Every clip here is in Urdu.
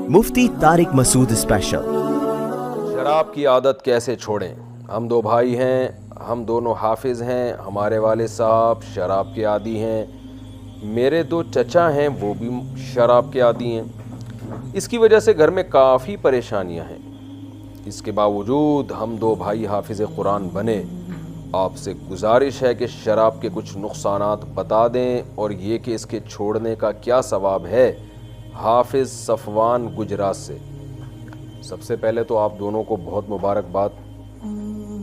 مفتی طارق مسعود اسپیشل۔ شراب کی عادت کیسے چھوڑیں؟ ہم دو بھائی ہیں، ہم دونوں حافظ ہیں، ہمارے والد صاحب شراب کے عادی ہیں، میرے دو چچا ہیں وہ بھی شراب کے عادی ہیں۔ اس کی وجہ سے گھر میں کافی پریشانیاں ہیں۔ اس کے باوجود ہم دو بھائی حافظ قرآن بنے۔ آپ سے گزارش ہے کہ شراب کے کچھ نقصانات بتا دیں اور یہ کہ اس کے چھوڑنے کا کیا ثواب ہے۔ حافظ صفوان گجرات سے۔ سب سے پہلے تو آپ دونوں کو بہت مبارکباد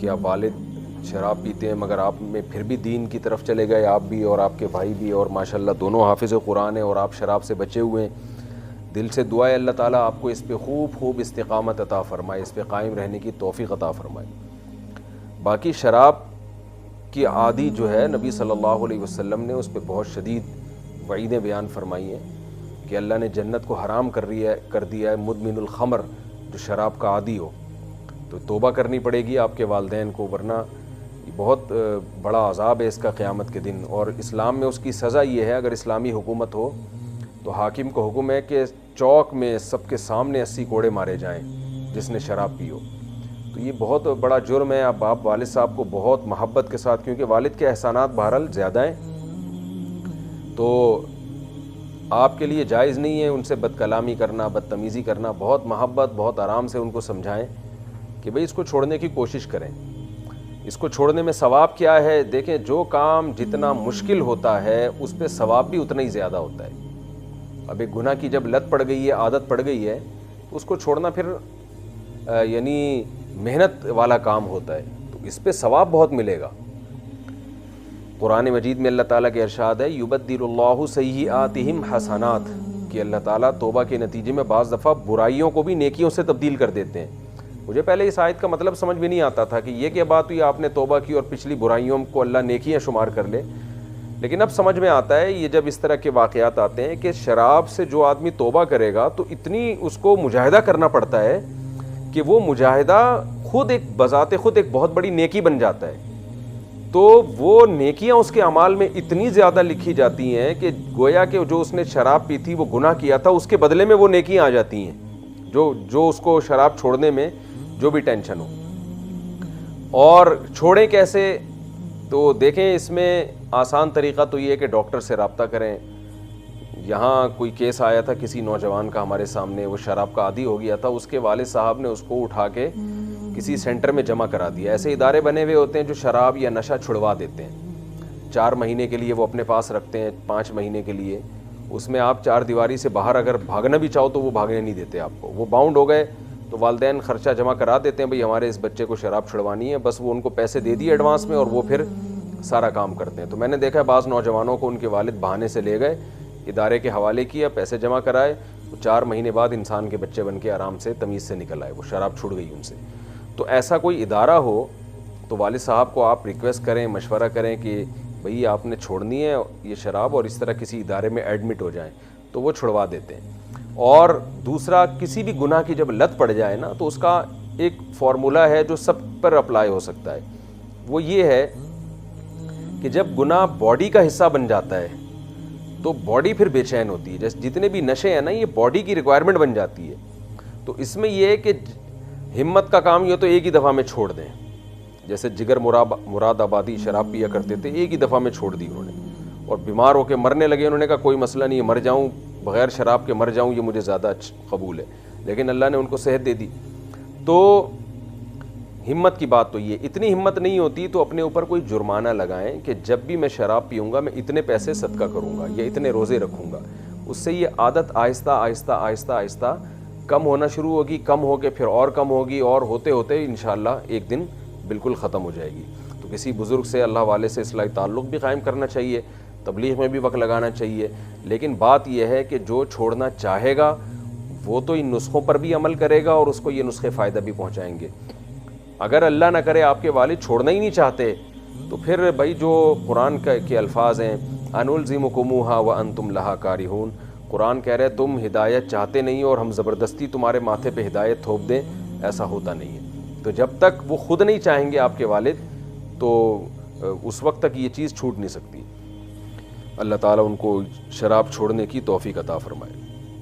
کہ آپ والد شراب پیتے ہیں مگر آپ میں پھر بھی دین کی طرف چلے گئے، آپ بھی اور آپ کے بھائی بھی، اور ماشاءاللہ دونوں حافظ قرآن ہیں اور آپ شراب سے بچے ہوئے ہیں۔ دل سے دعا ہے اللہ تعالیٰ آپ کو اس پہ خوب استقامت عطا فرمائے، اس پہ قائم رہنے کی توفیق عطا فرمائے۔ باقی شراب کی عادی جو ہے نبی صلی اللہ علیہ وسلم نے اس پہ بہت شدید وعیدیں بیان فرمائی ہیں کہ اللہ نے جنت کو حرام کر دیا ہے مدمن الخمر، جو شراب کا عادی ہو۔ تو توبہ کرنی پڑے گی آپ کے والدین کو، ورنہ بہت بڑا عذاب ہے اس کا قیامت کے دن۔ اور اسلام میں اس کی سزا یہ ہے، اگر اسلامی حکومت ہو تو حاکم کو حکم ہے کہ چوک میں سب کے سامنے 80 کوڑے مارے جائیں جس نے شراب پی ہو۔ تو یہ بہت بڑا جرم ہے۔ اب آپ والد صاحب کو بہت محبت کے ساتھ، کیونکہ والد کے احسانات بہرحال زیادہ ہیں، تو آپ کے لیے جائز نہیں ہے ان سے بد کلامی کرنا، بدتمیزی کرنا۔ بہت محبت، بہت آرام سے ان کو سمجھائیں کہ بھئی اس کو چھوڑنے کی کوشش کریں۔ اس کو چھوڑنے میں ثواب کیا ہے؟ دیکھیں، جو کام جتنا مشکل ہوتا ہے اس پہ ثواب بھی اتنا ہی زیادہ ہوتا ہے۔ اب ایک گناہ کی جب لت پڑ گئی ہے، عادت پڑ گئی ہے، تو اس کو چھوڑنا پھر یعنی محنت والا کام ہوتا ہے، تو اس پہ ثواب بہت ملے گا۔ قرآن مجید میں اللہ تعالیٰ کے ارشاد ہے یبدل اللہ سیئاتہم حسنات، کہ اللہ تعالیٰ توبہ کے نتیجے میں بعض دفعہ برائیوں کو بھی نیکیوں سے تبدیل کر دیتے ہیں۔ مجھے پہلے اس آیت کا مطلب سمجھ بھی نہیں آتا تھا کہ یہ کیا بات ہوئی آپ نے توبہ کی اور پچھلی برائیوں کو اللہ نیکیاں شمار کر لے، لیکن اب سمجھ میں آتا ہے یہ جب اس طرح کے واقعات آتے ہیں کہ شراب سے جو آدمی توبہ کرے گا تو اتنی اس کو مجاہدہ کرنا پڑتا ہے کہ وہ مجاہدہ خود ایک بذات خود ایک بہت بڑی نیکی بن جاتا ہے۔ تو وہ نیکیاں اس کے اعمال میں اتنی زیادہ لکھی جاتی ہیں کہ گویا کہ جو اس نے شراب پی تھی، وہ گناہ کیا تھا، اس کے بدلے میں وہ نیکیاں آ جاتی ہیں جو اس کو شراب چھوڑنے میں جو بھی ٹینشن ہو۔ اور چھوڑیں کیسے؟ تو دیکھیں، اس میں آسان طریقہ تو یہ ہے کہ ڈاکٹر سے رابطہ کریں۔ یہاں کوئی کیس آیا تھا کسی نوجوان کا ہمارے سامنے، وہ شراب کا عادی ہو گیا تھا، اس کے والد صاحب نے اس کو اٹھا کے کسی سینٹر میں جمع کرا دیا۔ ایسے ادارے بنے ہوئے ہوتے ہیں جو شراب یا نشہ چھڑوا دیتے ہیں، 4 مہینے کے لیے وہ اپنے پاس رکھتے ہیں، 5 مہینے کے لیے۔ اس میں آپ 4 دیواری سے باہر اگر بھاگنا بھی چاہو تو وہ بھاگنے نہیں دیتے آپ کو۔ وہ باؤنڈ ہو گئے تو والدین خرچہ جمع کرا دیتے ہیں، بھئی ہمارے اس بچے کو شراب چھڑوانی ہے، بس وہ ان کو پیسے دے دیے ایڈوانس میں اور وہ پھر سارا کام کرتے ہیں۔ تو میں نے دیکھا ہے بعض نوجوانوں کو ان کے والد بہانے سے لے گئے، ادارے کے حوالے کیا، پیسے جمع کرائے، 4 مہینے بعد انسان کے بچے بن کے آرام سے تمیز سے نکل آئے، وہ شراب چھوڑ گئی ان سے۔ تو ایسا کوئی ادارہ ہو تو والد صاحب کو آپ ریکویسٹ کریں، مشورہ کریں کہ بھئی آپ نے چھوڑنی ہے یہ شراب، اور اس طرح کسی ادارے میں ایڈمٹ ہو جائیں تو وہ چھڑوا دیتے ہیں۔ اور دوسرا، کسی بھی گناہ کی جب لت پڑ جائے نا تو اس کا ایک فارمولہ ہے جو سب پر اپلائی ہو سکتا ہے۔ وہ یہ ہے کہ جب گناہ باڈی کا حصہ بن جاتا ہے تو باڈی پھر بے چین ہوتی ہے۔ جیسے جتنے بھی نشے ہیں نا، یہ باڈی کی ریکوائرمنٹ بن جاتی ہے۔ تو اس میں یہ ہے کہ ہمت کا کام یہ تو ایک ہی دفعہ میں چھوڑ دیں۔ جیسے جگر مراد آبادی شراب پیا کرتے تھے، ایک ہی دفعہ میں چھوڑ دی انہوں نے، اور بیمار ہو کے مرنے لگے، انہوں نے کہا کوئی مسئلہ نہیں ہے، مر جاؤں بغیر شراب کے، مر جاؤں یہ مجھے زیادہ قبول ہے، لیکن اللہ نے ان کو صحت دے دی۔ تو ہمت کی بات تو یہ، اتنی ہمت نہیں ہوتی تو اپنے اوپر کوئی جرمانہ لگائیں کہ جب بھی میں شراب پیوں گا میں اتنے پیسے صدقہ کروں گا یا اتنے روزے رکھوں گا۔ اس سے یہ عادت آہستہ آہستہ آہستہ آہستہ کم ہونا شروع ہوگی، کم ہو کے پھر اور کم ہوگی، اور ہوتے ہوتے انشاءاللہ ایک دن بالکل ختم ہو جائے گی۔ تو کسی بزرگ سے، اللہ والے سے اصلاحی تعلق بھی قائم کرنا چاہیے، تبلیغ میں بھی وقت لگانا چاہیے، لیکن بات یہ ہے کہ جو چھوڑنا چاہے گا وہ تو ان نسخوں پر بھی عمل کرے گا اور اس کو یہ نسخے فائدہ بھی پہنچائیں گے۔ اگر اللہ نہ کرے آپ کے والد چھوڑنا ہی نہیں چاہتے تو پھر بھائی جو قرآن کے الفاظ ہیں انلزمکموہا وانتم لہا کارہون، قرآن کہہ رہے تم ہدایت چاہتے نہیں اور ہم زبردستی تمہارے ماتھے پہ ہدایت تھوپ دیں، ایسا ہوتا نہیں ہے۔ تو جب تک وہ خود نہیں چاہیں گے آپ کے والد تو اس وقت تک یہ چیز چھوٹ نہیں سکتی۔ اللہ تعالیٰ ان کو شراب چھوڑنے کی توفیق عطا فرمائے۔